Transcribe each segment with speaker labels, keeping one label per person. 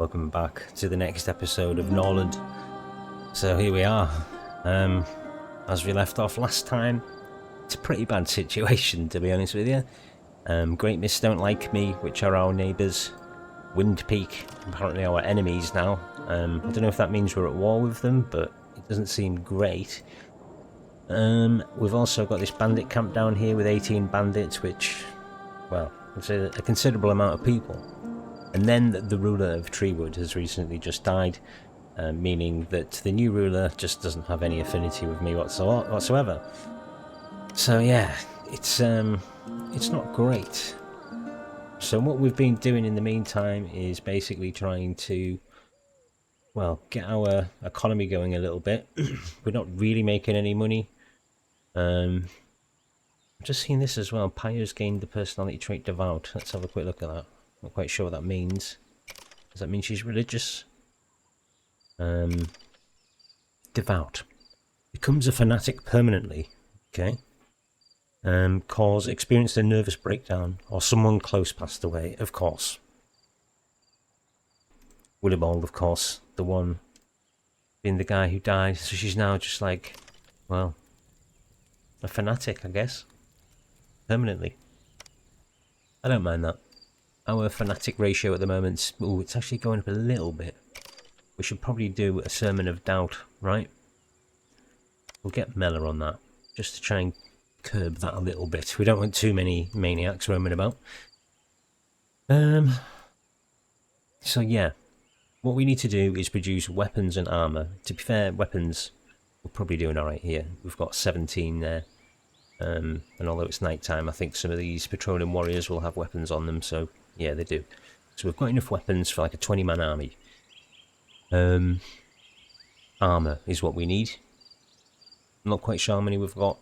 Speaker 1: Welcome back to the next episode of Norland. So here we are. As we left off last time, it's a pretty bad situation, to be honest with you. Great Mists don't like me, which are our neighbours. Wind Peak, apparently our enemies now. I don't know if that means we're at war with them, but it doesn't seem great. We've also got this bandit camp down here with 18 bandits, which, well, it's a considerable amount of people. And then the ruler of Treewood has recently just died, meaning that the new ruler just doesn't have any affinity with me whatsoever. So yeah, it's not great. So what we've been doing in the meantime is basically trying to, well, get our economy going a little bit. We're not really making any money. I've just seen this as well. Pyre's gained the personality trait Devout. Let's have a quick look at that. Not quite sure what that means. Does that mean she's religious? Devout. Becomes a fanatic permanently. Okay. Experienced a nervous breakdown, or someone close passed away, of course. Willibald, of course, the one being the guy who died. So she's now just like, well, a fanatic, I guess. Permanently. I don't mind that. Our fanatic ratio at the moment, ooh, it's actually going up a little bit. We should probably do a Sermon of Doubt, right? We'll get Mella on that, just to try and curb that a little bit. We don't want too many maniacs roaming about. So yeah, what we need to do is produce weapons and armour. To be fair, weapons, we're probably doing alright here. We've got 17 there. And although it's night time, I think some of these patrolling warriors will have weapons on them, so yeah, they do. So we've got enough weapons for like a 20-man army. Armour is what we need. I'm not quite sure how many we've got,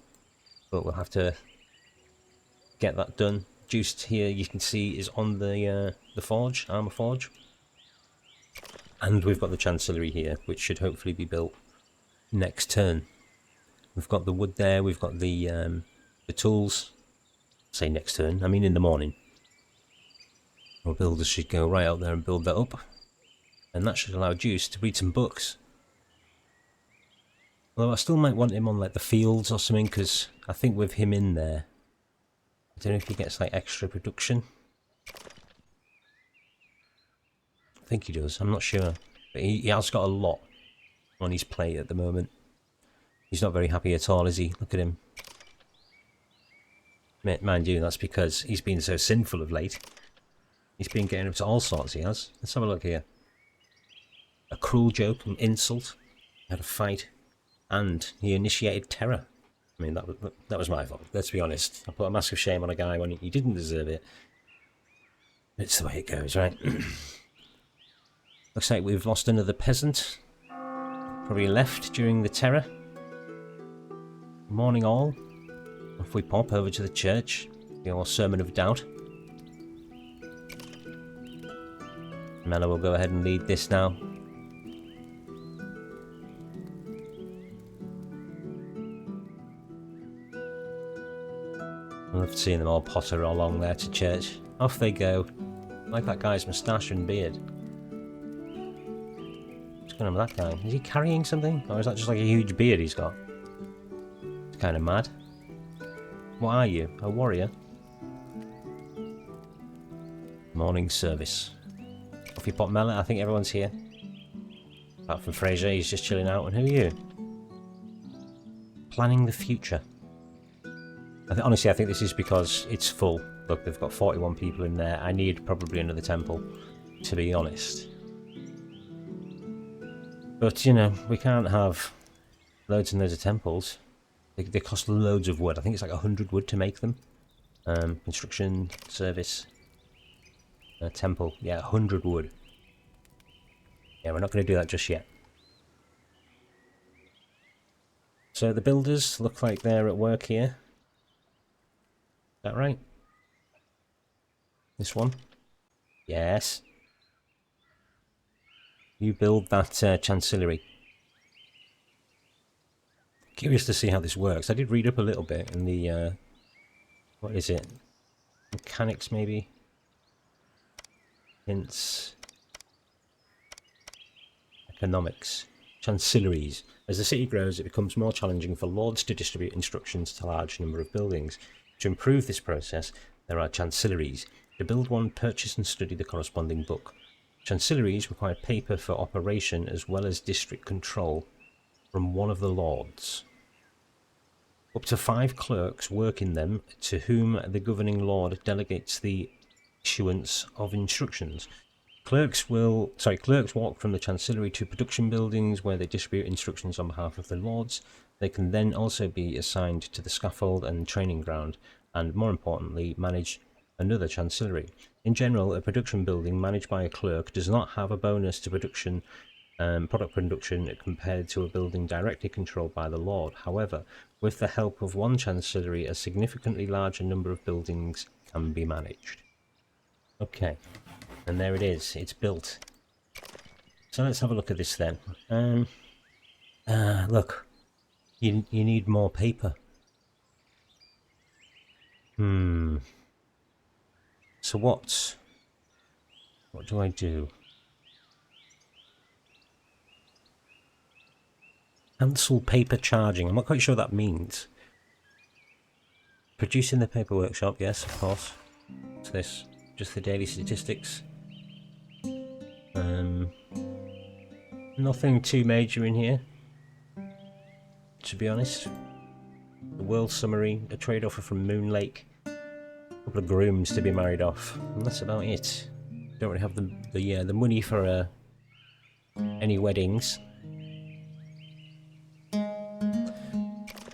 Speaker 1: but we'll have to get that done. Juiced here, you can see, is on the forge, armour forge. And we've got the Chancellery here, which should hopefully be built next turn. We've got the wood there, we've got the tools. Say next turn, I mean in the morning. Our builders should go right out there and build that up. And that should allow Juice to read some books. Although I still might want him on like the fields or something, because I think with him in there, I don't know if he gets like extra production. I think he does, I'm not sure. But he has got a lot on his plate at the moment. He's not very happy at all, is he? Look at him. Mind you, that's because he's been so sinful of late. He's been getting up to all sorts, he has. Let's have a look here. A cruel joke, an insult, he had a fight, and he initiated terror. I mean, that was my fault, let's be honest. I put a massive shame on a guy when he didn't deserve it. It's the way it goes, right? Looks like we've lost another peasant. Probably left during the terror. Morning all. Off we pop over to the church. The old Sermon of Doubt. Mella will go ahead and lead this now. I love seeing them all potter along there to church. Off they go. I like that guy's moustache and beard. What's going on with that guy? Is he carrying something? Or is that just like a huge beard he's got? It's kind of mad. What are you? A warrior? Morning service. Off you pop, Mella. I think everyone's here. Apart from Fraser, he's just chilling out. And who are you? Planning the future. Honestly, I think this is because it's full. Look, they've got 41 people in there. I need probably another temple, to be honest. But, you know, we can't have loads and loads of temples. They cost loads of wood. I think it's like 100 wood to make them. Construction, service, temple. Yeah, 100 wood. Yeah, we're not going to do that just yet. So the builders look like they're at work here. Is that right? This one? Yes. You build that chancellery. Curious to see how this works. I did read up a little bit in the, what is it? Mechanics, maybe? Hints. economics. Chancellories. As the city grows, it becomes more challenging for lords to distribute instructions to a large number of buildings. To improve this process, there are chancellories. To build one, purchase and study the corresponding book. Chancellories require paper for operation as well as district control from one of the lords. Up to 5 clerks work in them, to whom the governing lord delegates the issuance of instructions. Clerks walk from the chancellery to production buildings where they distribute instructions on behalf of the lords. They can then also be assigned to the scaffold and training ground, and more importantly, manage another chancellery. In general, a production building managed by a clerk does not have a bonus to product production compared to a building directly controlled by the lord. However, with the help of one chancellery, a significantly larger number of buildings can be managed. Okay, and there it is. It's built. So let's have a look at this then. Look, you need more paper. So what do I do? Cancel paper charging. I'm not quite sure what that means. Producing the paper workshop, yes, of course. What's this? Just the daily statistics. Nothing too major in here, to be honest. The world summary, a trade offer from Moon Lake, a couple of grooms to be married off, and that's about it. Don't really have the money for any weddings.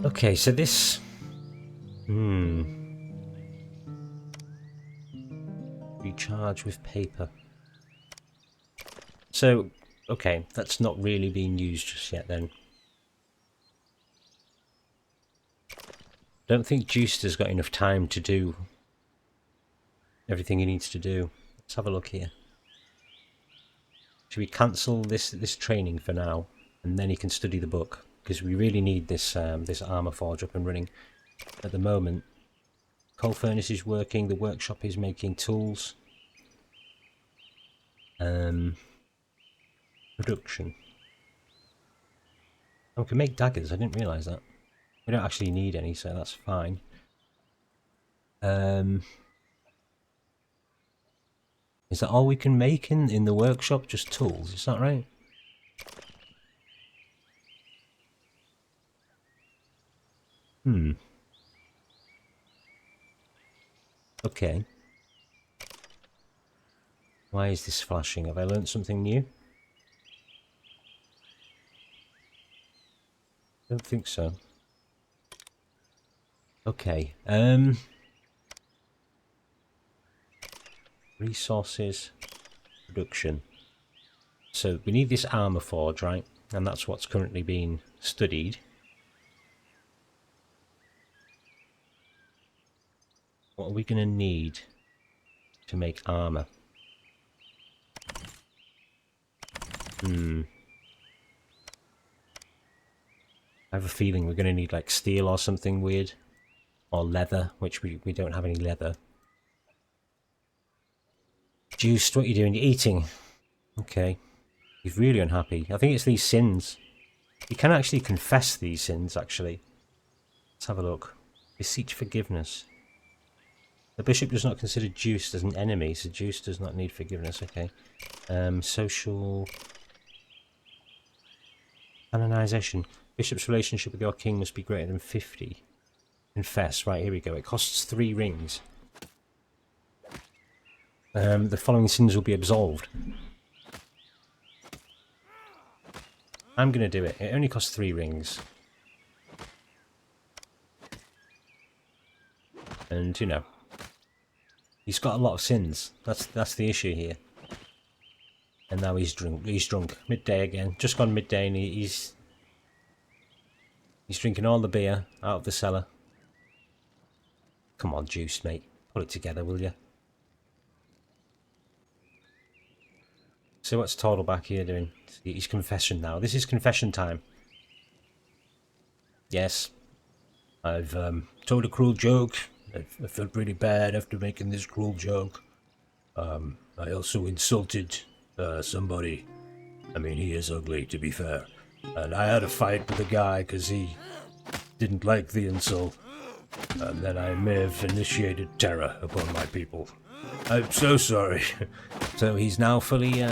Speaker 1: Okay, so this... Recharge with paper. So, okay, that's not really being used just yet then. Don't think Juice's got enough time to do everything he needs to do. Let's have a look here. Should we cancel this training for now, and then he can study the book? Because we really need this this armor forge up and running. At the moment, coal furnace is working. The workshop is making tools. Production. Oh, we can make daggers. I didn't realise that. We don't actually need any, so that's fine. Is that all we can make in the workshop? Just tools, is that right? Okay. Why is this flashing? Have I learnt something new? Don't think so. Okay. Resources. Production. So we need this armor forge, right? And that's what's currently being studied. What are we going to need to make armor? I have a feeling we're going to need like steel or something weird. Or leather, which we don't have any leather. Juiced, what are you doing? You're eating. Okay. He's really unhappy. I think it's these sins. You can actually confess these sins, actually. Let's have a look. Beseech forgiveness. The bishop does not consider Juice as an enemy, so Juice does not need forgiveness. Okay. Social... Canonization. Bishop's relationship with your king must be greater than 50. Confess. Right, here we go. It costs 3 rings. The following sins will be absolved. I'm going to do it. It only costs 3 rings. And, you know, he's got a lot of sins. That's the issue here. And now he's drunk. He's drunk. Midday again. Just gone midday and he's drinking all the beer out of the cellar. Come on, Juice, mate. Put it together, will you? So what's Toddleback here doing? He's confession now. This is confession time. Yes. I've told a cruel joke. I felt really bad after making this cruel joke. I also insulted somebody.
Speaker 2: I mean, he is ugly, to be fair. And I had a fight with the guy because he didn't like the insult. And then I may have initiated terror upon my people. I'm so sorry.
Speaker 1: So he's now fully,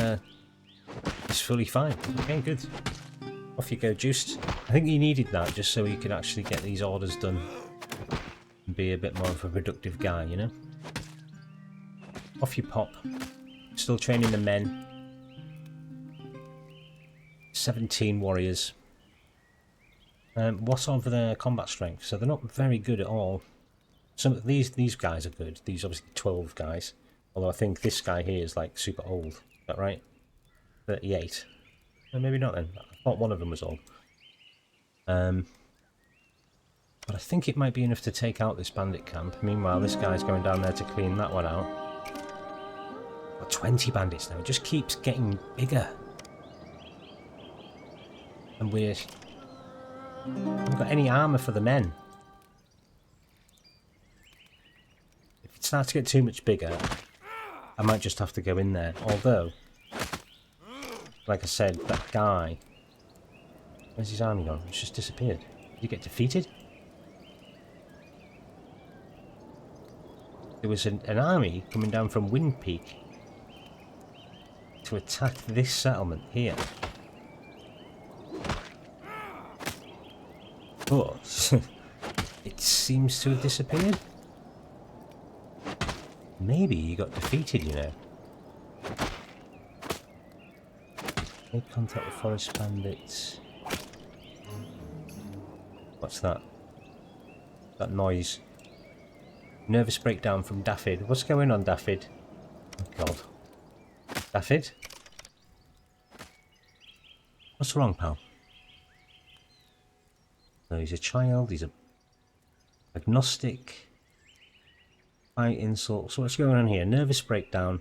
Speaker 1: he's fully fine. Okay, good. Off you go, Juiced. I think you needed that just so you could actually get these orders done and be a bit more of a productive guy, you know? Off you pop. Still training the men. 17 warriors. What's of their combat strength? So they're not very good at all. Some of these guys are good. These obviously 12 guys. Although I think this guy here is like super old. Is that right? 38. Well, maybe not then. I thought one of them was old. But I think it might be enough to take out this bandit camp. Meanwhile, this guy's going down there to clean that one out. Got 20 bandits now. It just keeps getting bigger. And we haven't got any armour for the men. If it starts to get too much bigger, I might just have to go in there. Although, like I said, that guy... Where's his army gone? It's just disappeared. Did he get defeated? There was an army coming down from Wind Peak to attack this settlement here. But it seems to have disappeared. Maybe he got defeated, you know. Make contact with forest bandits. What's that? That noise. Nervous breakdown from Daffyd. What's going on, Daffyd? Oh god. Daffyd? What's wrong, pal? So he's a child, he's a agnostic. High insult. So what's going on here? Nervous breakdown.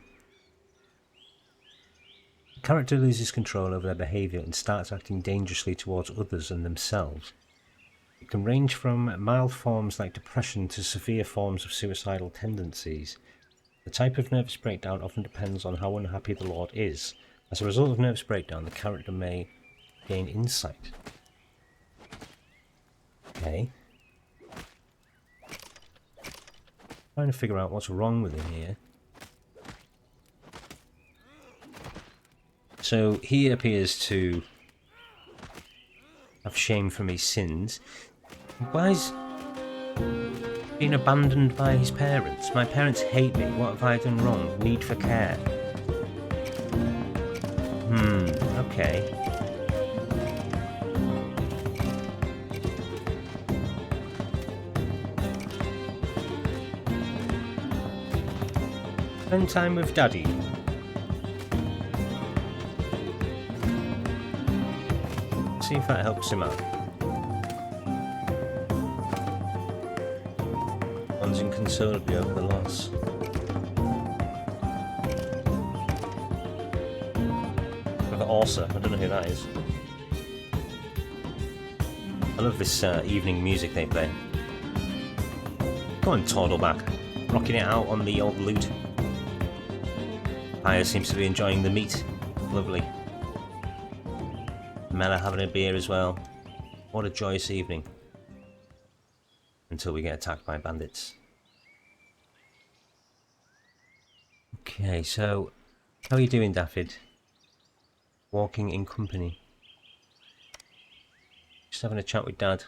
Speaker 1: The character loses control over their behaviour and starts acting dangerously towards others and themselves. It can range from mild forms like depression to severe forms of suicidal tendencies. The type of nervous breakdown often depends on how unhappy the Lord is. As a result of nervous breakdown, the character may gain insight. Okay. Trying to figure out what's wrong with him here. So he appears to have shame from his sins. Why is being abandoned by his parents? My parents hate me. What have I done wrong? Need for care. Okay. Spend time with Daddy. See if that helps him out. One's inconsolably over the loss. I've got Orsa, I don't know who that is. I love this evening music they play. Come on, Toddleback. Rocking it out on the old lute. Aya seems to be enjoying the meat. Lovely. Mela having a beer as well. What a joyous evening. Until we get attacked by bandits. Okay, so how are you doing, Daffyd? Walking in company. Just having a chat with Dad.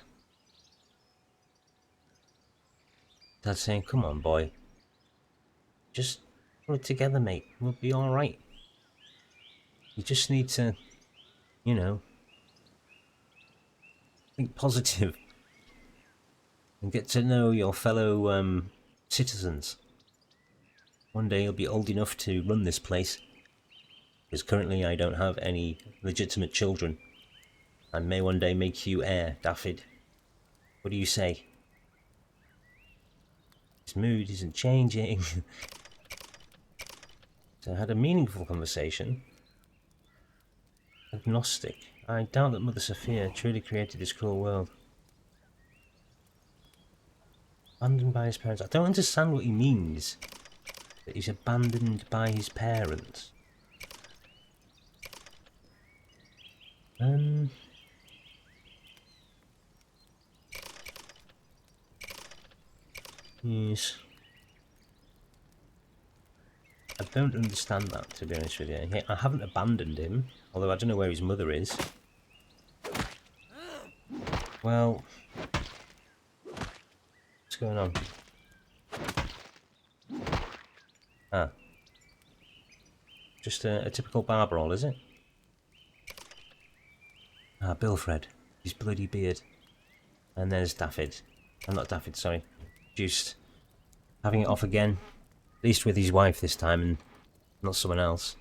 Speaker 1: Dad's saying, come on, boy. Just pull it together, mate. We'll be alright. You just need to, you know, think positive. And get to know your fellow citizens. One day you'll be old enough to run this place. Because currently I don't have any legitimate children. I may one day make you heir, Daffyd. What do you say? His mood isn't changing. So I had a meaningful conversation. Agnostic. I doubt that Mother Sophia truly created this cruel world. Abandoned by his parents. I don't understand what he means. That he's abandoned by his parents. Um. Yes. I don't understand that, to be honest with you. I haven't abandoned him, although I don't know where his mother is. Well, what's going on? Ah, just a typical bar brawl, is it? Ah, Bilfred, his bloody beard. And there's Daffyd. I'm not Daffyd, sorry. Juiced. Having it off again. At least with his wife this time and not someone else.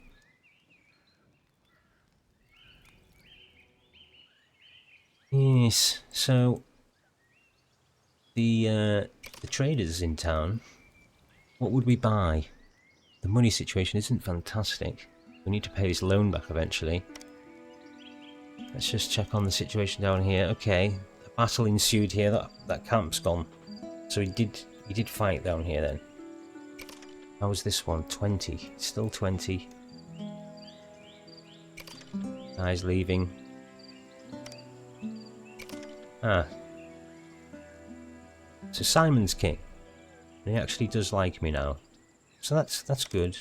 Speaker 1: Yes, so the traders in town, what would we buy? The money situation isn't fantastic. We need to pay this loan back eventually. Let's just check on the situation down here. Okay, a battle ensued here. That camp's gone. So he did fight down here then. How was this one? 20. Still 20. Guy's leaving. Ah. So Simon's king. And he actually does like me now. So that's good.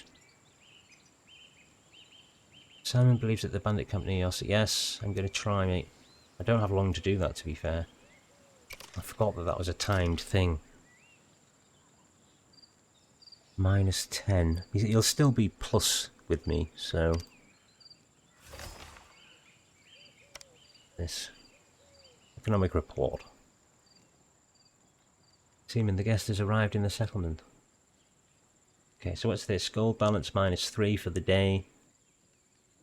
Speaker 1: Simon believes that the bandit company also... Yes, I'm going to try, mate. I don't have long to do that, to be fair. I forgot that was a timed thing. -10. He'll still be plus with me, so... This. Economic report. Seaman, the guest has arrived in the settlement. Okay, so what's this? Gold balance -3 for the day.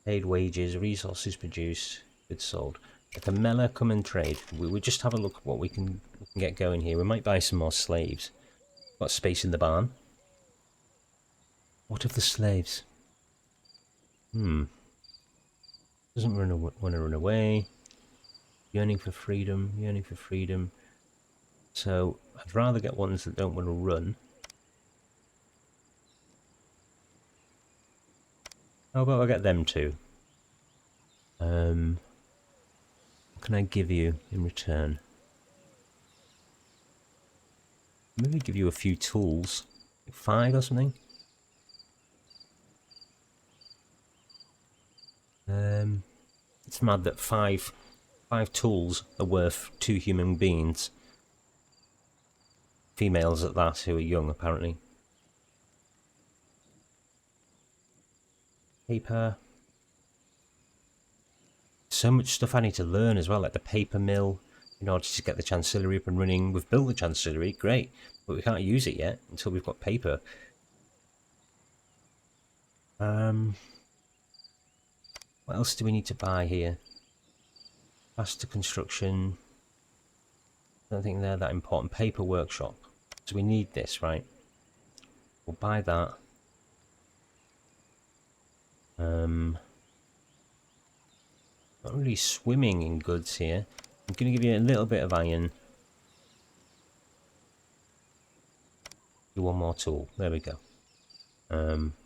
Speaker 1: Paid wages, resources produced, goods sold. Let the Mela come and trade. We just have a look at what we can get going here. We might buy some more slaves. Got space in the barn. What of the slaves? Doesn't want to run away. Yearning for freedom, yearning for freedom. So, I'd rather get ones that don't want to run. How about I get them too? What can I give you in return? Maybe give you a few tools. Like 5 or something? It's mad that five tools are worth 2 human beings. Females at that, who are young, apparently. Paper. So much stuff I need to learn as well, like the paper mill, in order to get the Chancellery up and running. We've built the Chancellery, great, but we can't use it yet until we've got paper. What else do we need to buy here? Faster construction. I don't think they're that important. Paper workshop. So we need this, right? We'll buy that. Not really swimming in goods here. I'm going to give you a little bit of iron. Do one more tool. There we go.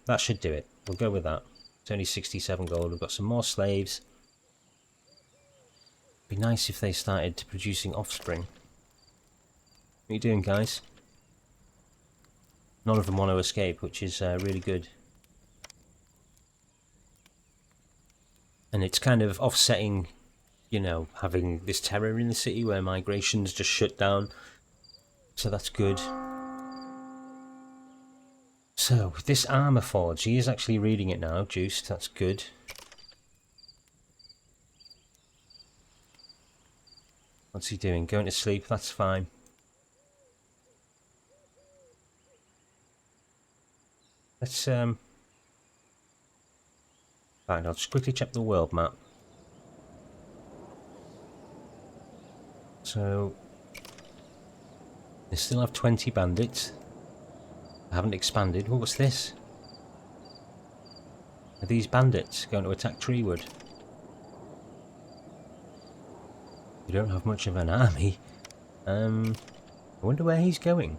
Speaker 1: That should do it. We'll go with that. It's only 67 gold. We've got some more slaves. It'd be nice if they started producing offspring. What are you doing, guys? None of them want to escape, which is really good. And it's kind of offsetting, you know, having this terror in the city where migration's just shut down. So that's good. So, this armor forge, he is actually reading it now, juiced, that's good. What's he doing? Going to sleep, that's fine. Let's, Right, I'll just quickly check the world map. So, they still have 20 bandits. I haven't expanded. Oh, what's this? Are these bandits going to attack Treewood? We don't have much of an army. I wonder where he's going.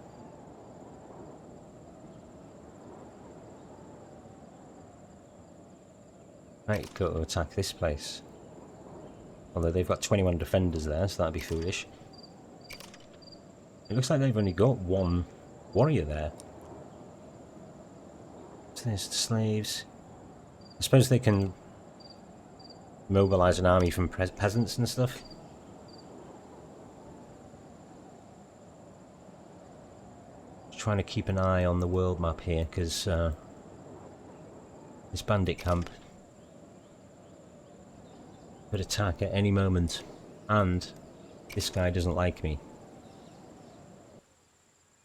Speaker 1: Might go to attack this place. Although they've got 21 defenders there, so that'd be foolish. It looks like they've only got one warrior there. So there's the slaves. I suppose they can mobilise an army from peasants and stuff. Just trying to keep an eye on the world map here, because this bandit camp could attack at any moment, and this guy doesn't like me.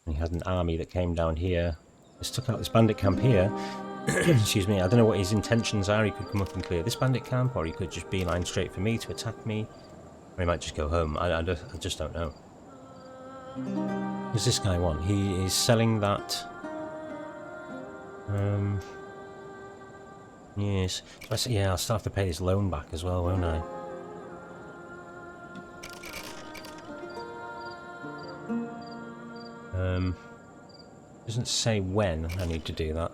Speaker 1: He had an army that came down here. Just took out this bandit camp here. Excuse me, I don't know what his intentions are. He could come up and clear this bandit camp, or he could just beeline straight for me to attack me. Or he might just go home. I just don't know. What does this guy want? He is selling that... Yes. So yeah, I'll still have to pay this loan back as well, won't I? Doesn't say when I need to do that.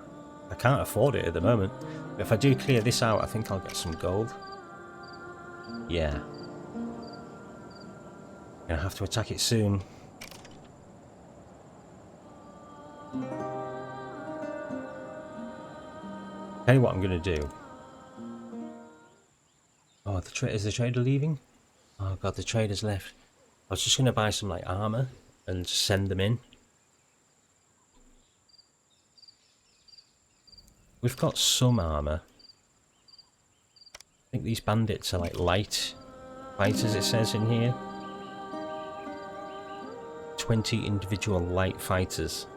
Speaker 1: I can't afford it at the moment. But if I do clear this out, I think I'll get some gold. Yeah. Gonna have to attack it soon. Tell you what I'm gonna do. Oh, is the trader leaving? Oh god, the trader's left. I was just gonna buy some like armor and just send them in. We've got some armor. I think these bandits are like light fighters, it says in here. 20 individual light fighters.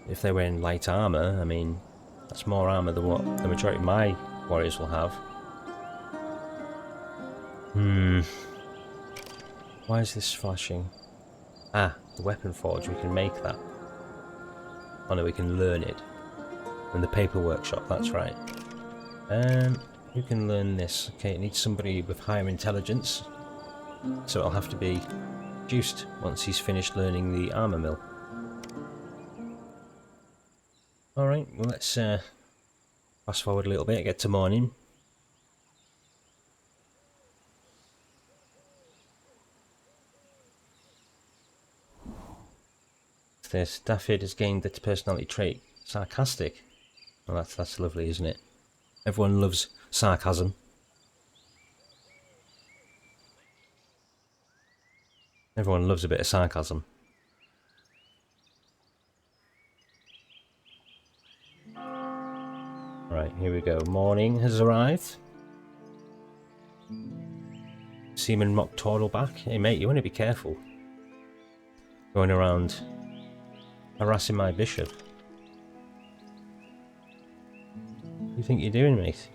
Speaker 1: If they were in light armor, I mean, that's more armor than what the majority of my warriors will have. Why is this flashing? Ah, the weapon forge, we can make that. Oh no, we can learn it. In the paper workshop, that's right. Who can learn this? Okay, it needs somebody with higher intelligence. So it'll have to be juiced once he's finished learning the armor mill. Alright, well let's fast forward a little bit, get to morning. This Daffyd has gained the personality trait sarcastic. Well, that's lovely, isn't it? Everyone loves sarcasm. Everyone loves a bit of sarcasm. Right, here we go. Morning has arrived. Seaman Mock Tordle back. Hey mate, you want to be careful. Going around harassing my bishop. What do you think you're doing, mate?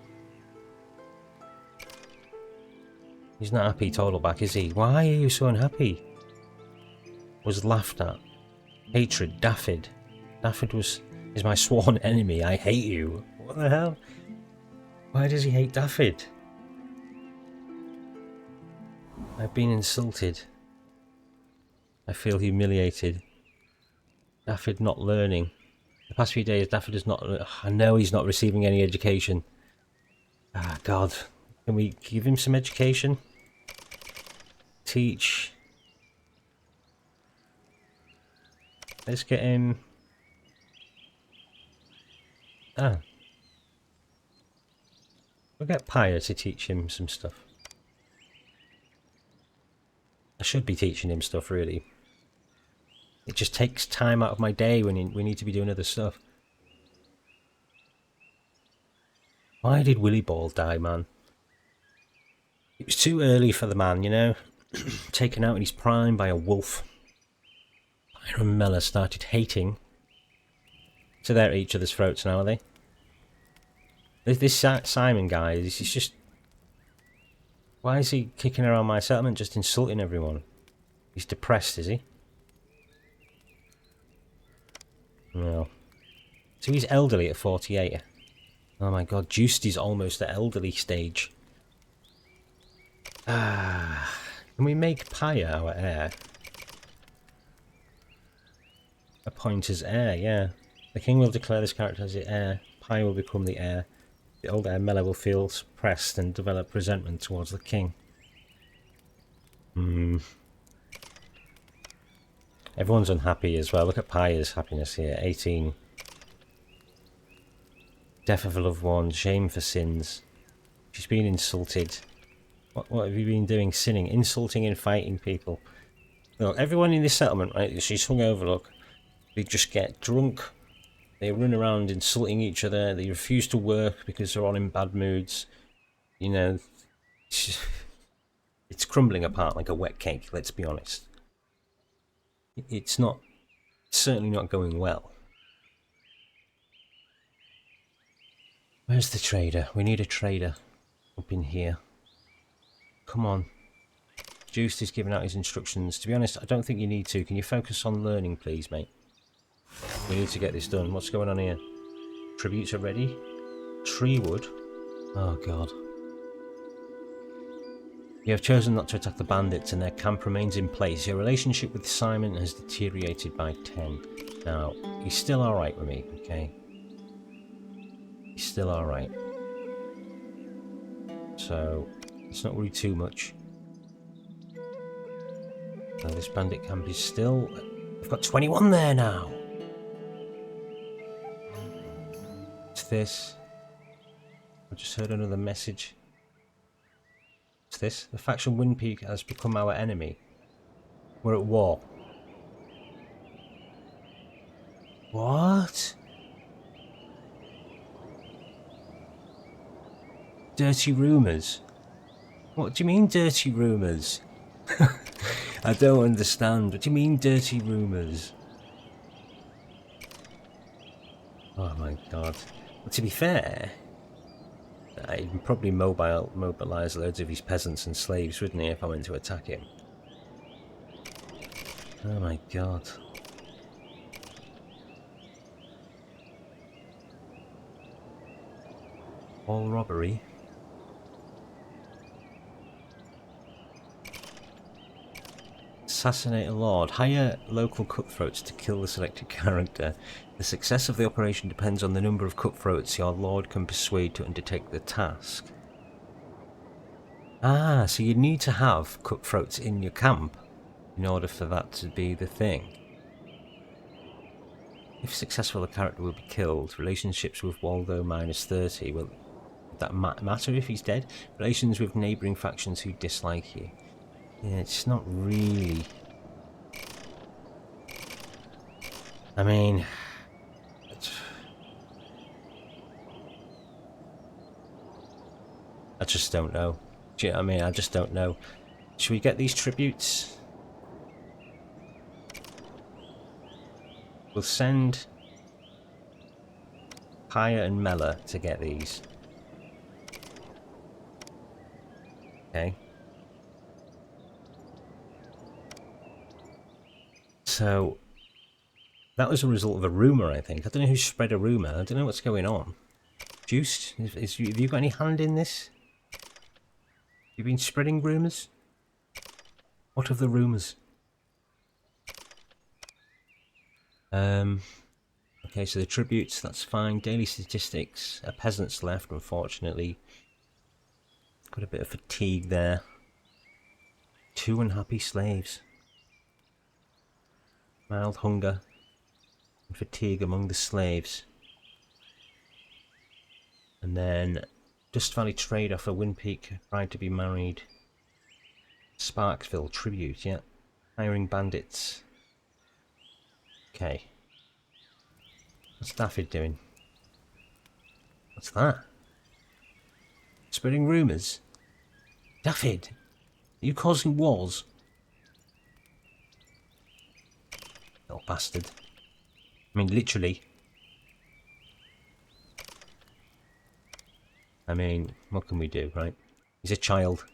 Speaker 1: He's not happy, Tordleback, is he? Why are you so unhappy? Was laughed at. Hatred, Daffyd. Daffyd is my sworn enemy. I hate you. What the hell? Why does he hate Daffyd? I've been insulted. I feel humiliated. Daffyd not learning. The past few days, Daffyd is not... I know he's not receiving any education. Ah, God. Can we give him some education? Teach. Let's get him... Ah. We'll get Pyre to teach him some stuff. I should be teaching him stuff, really. It just takes time out of my day when we need to be doing other stuff. Why did Willy Ball die, man? It was too early for the man, you know? Taken out in his prime by a wolf. Pyre and Mella started hating. So they're at each other's throats now, are they? This Simon guy, he's just... Why is he kicking around my settlement, just insulting everyone? He's depressed, is he? No. So he's elderly at 48. Oh my god, Juiced is almost at elderly stage. Ah, can we make Pyre our heir? Appoint as heir, yeah. The king will declare this character as the heir. Pyre will become the heir. The old Mela will feel suppressed and develop resentment towards the king. Everyone's unhappy as well. Look at Paya's happiness here. 18. Death of a loved one. Shame for sins. She's been insulted. What have you been doing? Sinning, insulting and fighting people. Look, everyone in this settlement, right? She's hungover, look. They just get drunk. They run around insulting each other. They refuse to work because they're all in bad moods. You know, it's crumbling apart like a wet cake, let's be honest. It's certainly not going well. Where's the trader? We need a trader up in here. Come on. Juiced is giving out his instructions. To be honest, I don't think you need to. Can you focus on learning, please, mate? We need to get this done. What's going on here? Tributes are ready. Tree wood. Oh, God. You have chosen not to attack the bandits and their camp remains in place. Your relationship with Simon has deteriorated by 10. Now, he's still alright with me, okay? He's still alright. So, let's not worry too much. Now, this bandit camp is still... We've got 21 there now! What's this? I just heard another message. What's this? The faction Windpeak has become our enemy. We're at war. What? Dirty rumours? What do you mean dirty rumours? I don't understand. What do you mean dirty rumours? Oh my god. Well, to be fair, I'd probably mobilise loads of his peasants and slaves, wouldn't he, if I went to attack him? Oh my god. All robbery? Assassinate a lord. Hire local cutthroats to kill the selected character. The success of the operation depends on the number of cutthroats your lord can persuade to undertake the task. Ah, so you need to have cutthroats in your camp in order for that to be the thing. If successful, the character will be killed. Relationships with Waldo -30. Well, would that matter if he's dead? Relations with neighbouring factions who dislike you. Yeah, it's not really... I mean... I just don't know. Do you know what I mean? I just don't know. Should we get these tributes? We'll send Paya and Mela to get these. Okay. So, that was a result of a rumour, I think. I don't know who spread a rumour. I don't know what's going on. Juiced, have you got any hand in this? You've been spreading rumours? What of the rumours? Okay, so the tributes, that's fine. Daily statistics. A peasant's left, unfortunately. Got a bit of fatigue there. 2 unhappy slaves. Mild hunger and fatigue among the slaves. And then Dust Valley trade offer Windpeak bride to be married. Sparksville tribute, yeah. Hiring bandits. Okay. What's Daffyd doing? What's that? Spreading rumours? Daffyd! Are you causing wars? Little bastard. I mean, literally. I mean, what can we do, right? He's a child.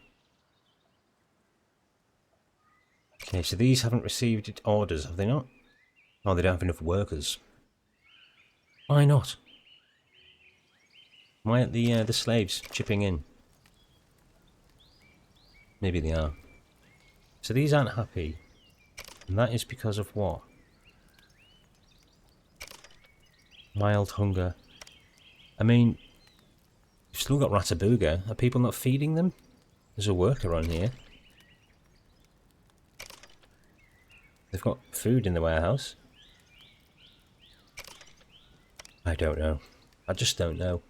Speaker 1: Okay, so these haven't received orders, have they not? Oh, they don't have enough workers. Why not? Why aren't the slaves chipping in? Maybe they are. So these aren't happy. And that is because of what? Mild hunger. I mean, Still got Ratabooga. Are people not feeding them? There's a worker on here. They've got food in the warehouse. I don't know. I just don't know.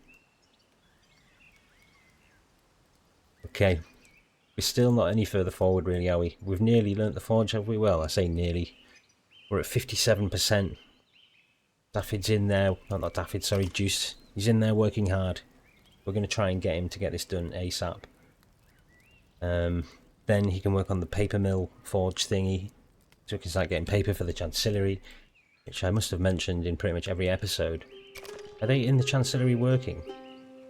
Speaker 1: Okay. We're still not any further forward really, are we? We've nearly learnt the forge, have we? Well, I say nearly. We're at 57%. Daffod's in there. Oh, not Daffod, sorry, Juice. He's in there working hard. We're going to try and get him to get this done ASAP. Then he can work on the paper mill forge thingy. So we can start getting paper for the Chancellery, which I must have mentioned in pretty much every episode. Are they in the Chancellery working?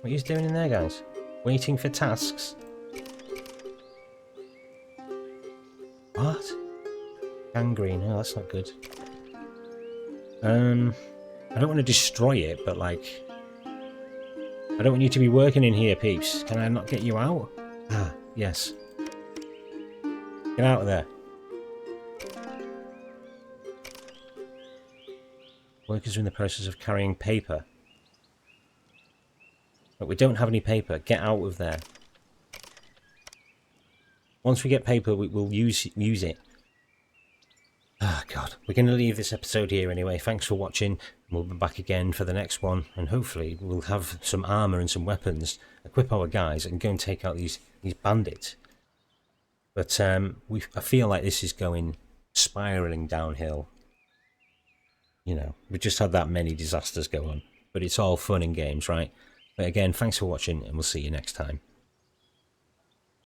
Speaker 1: What are you doing in there, guys? Waiting for tasks? What? Gangrene, oh that's not good. I don't want to destroy it, but like... I don't want you to be working in here, peeps. Can I not get you out? Ah, yes. Get out of there. Workers are in the process of carrying paper. But we don't have any paper. Get out of there. Once we get paper, we'll use it. Ah, God. We're going to leave this episode here anyway. Thanks for watching. We'll be back again for the next one. And hopefully we'll have some armour and some weapons. Equip our guys and go and take out these bandits. But I feel like this is going spiralling downhill. You know, we've just had that many disasters go on. But it's all fun and games, right? But again, thanks for watching and we'll see you next time.